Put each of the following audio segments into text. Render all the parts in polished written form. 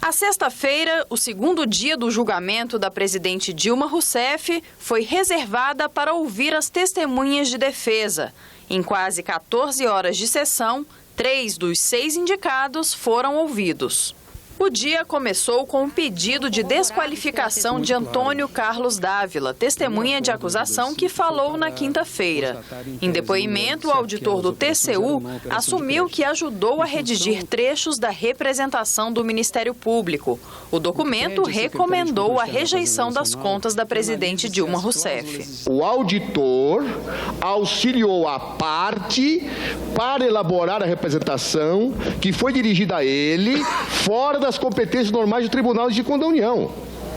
A sexta-feira, o segundo dia do julgamento da presidente Dilma Rousseff, foi reservada para ouvir as testemunhas de defesa. Em quase 14 horas de sessão, 3 dos 6 indicados foram ouvidos. O dia começou com um pedido de desqualificação de Antônio Carlos Dávila, testemunha de acusação que falou na quinta-feira. Em depoimento, o auditor do TCU assumiu que ajudou a redigir trechos da representação do Ministério Público. O documento recomendou a rejeição das contas da presidente Dilma Rousseff. O auditor auxiliou a parte para elaborar a representação que foi dirigida a ele fora das competências normais do Tribunal de Contas da União.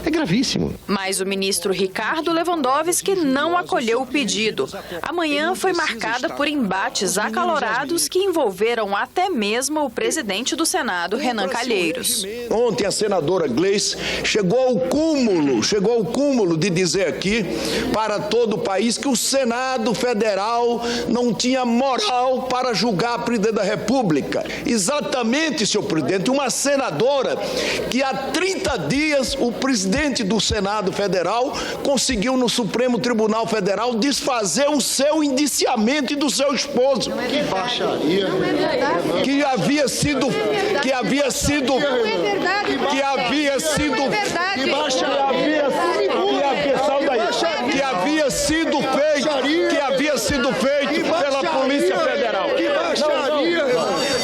É gravíssimo. Mas o ministro Ricardo Lewandowski não acolheu o pedido. Amanhã foi marcada por embates acalorados que envolveram até mesmo o presidente do Senado, Renan Calheiros. Ontem a senadora Gleice chegou ao cúmulo de dizer aqui para todo o país que o Senado Federal não tinha moral para julgar a presidente da República. Exatamente, senhor presidente, uma senadora que há 30 dias o presidente do Senado Federal conseguiu no Supremo Tribunal Federal desfazer o seu indiciamento e do seu esposo. Que baixaria. Que havia sido feito pela Polícia Federal.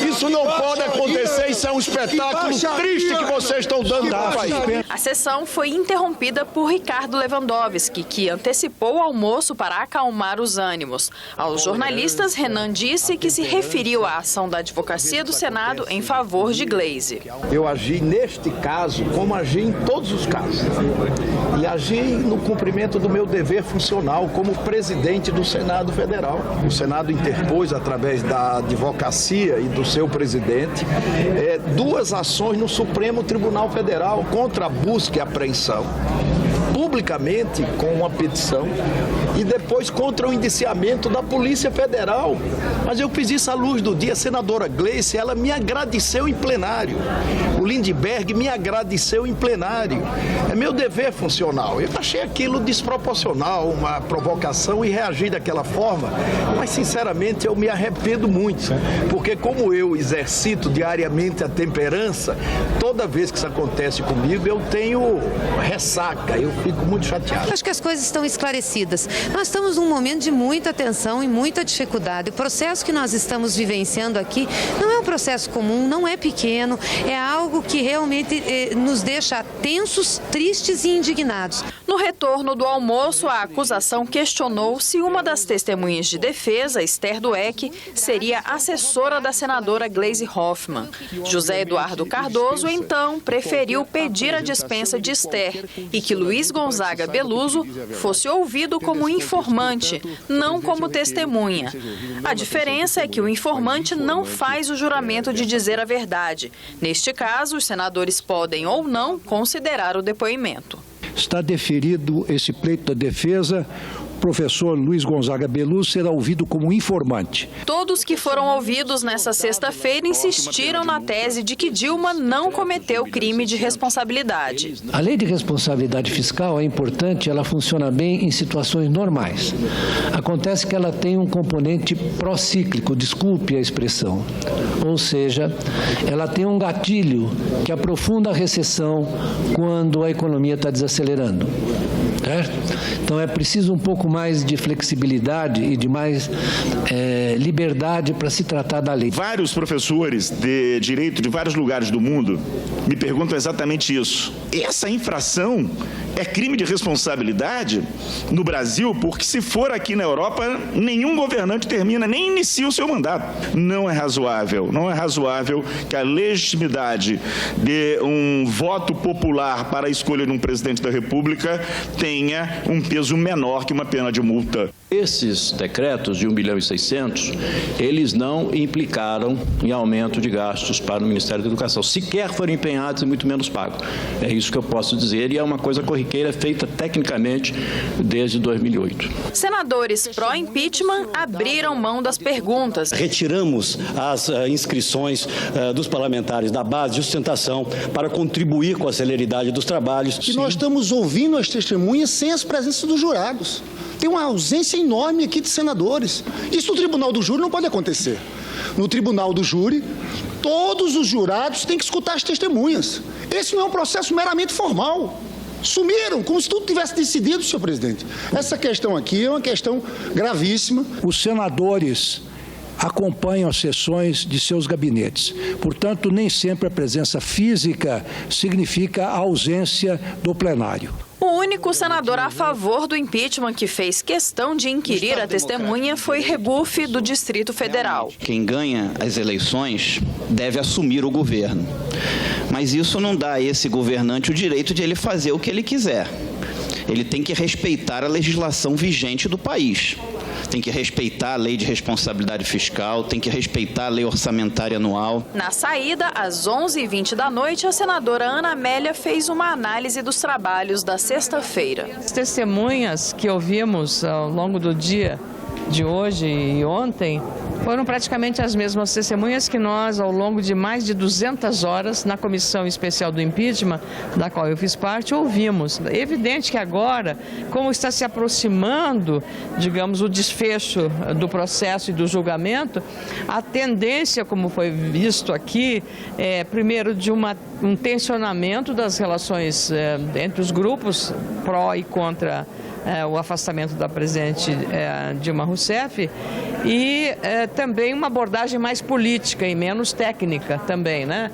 Isso não pode acontecer, isso é um espetáculo triste que vocês estão dando para o país. A sessão foi interrompida por Ricardo Lewandowski, que antecipou o almoço para acalmar os ânimos. Aos jornalistas, Renan disse que se referiu à ação da Advocacia do Senado em favor de Gleisi. Eu agi neste caso como agi em todos os casos. E agi no cumprimento do meu dever funcional como presidente do Senado Federal. O Senado interpôs, através da advocacia e do seu presidente, 2 ações no Supremo Tribunal Federal contra a busca e apreensão, publicamente com uma petição, e depois contra o indiciamento da Polícia Federal. Mas eu fiz isso à luz do dia. A senadora Gleice, ela me agradeceu em plenário. O Lindbergh me agradeceu em plenário. É meu dever funcional. Eu achei aquilo desproporcional, uma provocação, e reagi daquela forma. Mas, sinceramente, eu me arrependo muito. Porque como eu exercito diariamente a temperança, toda vez que isso acontece comigo, eu tenho ressaca, eu fico muito chateado. Acho que as coisas estão esclarecidas. Nós estamos num momento de muita tensão e muita dificuldade. O processo que nós estamos vivenciando aqui não é um processo comum, não é pequeno, é algo que realmente nos deixa tensos, tristes e indignados. No retorno do almoço, a acusação questionou se uma das testemunhas de defesa, Esther Dweck, seria assessora da senadora Gleisi Hoffmann. José Eduardo Cardoso, então, preferiu pedir a dispensa de Esther e que Luiz Gonzaga Beluso fosse ouvido como informante, não como testemunha. A diferença é que o informante não faz o juramento de dizer a verdade. Neste caso, os senadores podem ou não considerar o depoimento. Está deferido esse pleito da defesa. O professor Luiz Gonzaga Beluso será ouvido como informante. Todos que foram ouvidos nessa sexta-feira insistiram na tese de que Dilma não cometeu crime de responsabilidade. A lei de responsabilidade fiscal é importante, ela funciona bem em situações normais. Acontece que ela tem um componente procíclico, desculpe a expressão. Ou seja, ela tem um gatilho que aprofunda a recessão quando a economia está desacelerando. Certo? Então é preciso um pouco mais de flexibilidade e de mais liberdade para se tratar da lei. Vários professores de direito de vários lugares do mundo me perguntam exatamente isso. Essa infração é crime de responsabilidade no Brasil, porque se for aqui na Europa, nenhum governante termina, nem inicia o seu mandato. Não é razoável que a legitimidade de um voto popular para a escolha de um presidente da República tenha um peso menor que uma pena de multa. Esses decretos de 1.600.000, eles não implicaram em aumento de gastos para o Ministério da Educação. Sequer foram empenhados e muito menos pagos. É isso que eu posso dizer, e é uma coisa corriqueira feita tecnicamente desde 2008. Senadores pró-impeachment abriram mão das perguntas. Retiramos as inscrições dos parlamentares da base de sustentação para contribuir com a celeridade dos trabalhos. Que nós estamos ouvindo as testemunhas sem as presenças dos jurados. Tem uma ausência enorme aqui de senadores. Isso no tribunal do júri não pode acontecer. No tribunal do júri, todos os jurados têm que escutar as testemunhas. Esse não é um processo meramente formal. Sumiram, como se tudo tivesse decidido, senhor presidente. Essa questão aqui é uma questão gravíssima. Os senadores acompanham as sessões de seus gabinetes. Portanto, nem sempre a presença física significa a ausência do plenário. O único senador a favor do impeachment que fez questão de inquirir a testemunha foi Regufe, do Distrito Federal. Quem ganha as eleições deve assumir o governo. Mas isso não dá a esse governante o direito de ele fazer o que ele quiser. Ele tem que respeitar a legislação vigente do país. Tem que respeitar a lei de responsabilidade fiscal, tem que respeitar a lei orçamentária anual. Na saída, às 11h20 da noite, a senadora Ana Amélia fez uma análise dos trabalhos da sexta-feira. As testemunhas que ouvimos ao longo do dia de hoje e ontem foram praticamente as mesmas testemunhas que nós, ao longo de mais de 200 horas, na Comissão Especial do Impeachment, da qual eu fiz parte, ouvimos. É evidente que agora, como está se aproximando, digamos, o desfecho do processo e do julgamento, a tendência, como foi visto aqui, é, primeiro, de um tensionamento das relações entre os grupos pró e contra o afastamento da presidente Dilma Rousseff e também uma abordagem mais política e menos técnica também, né?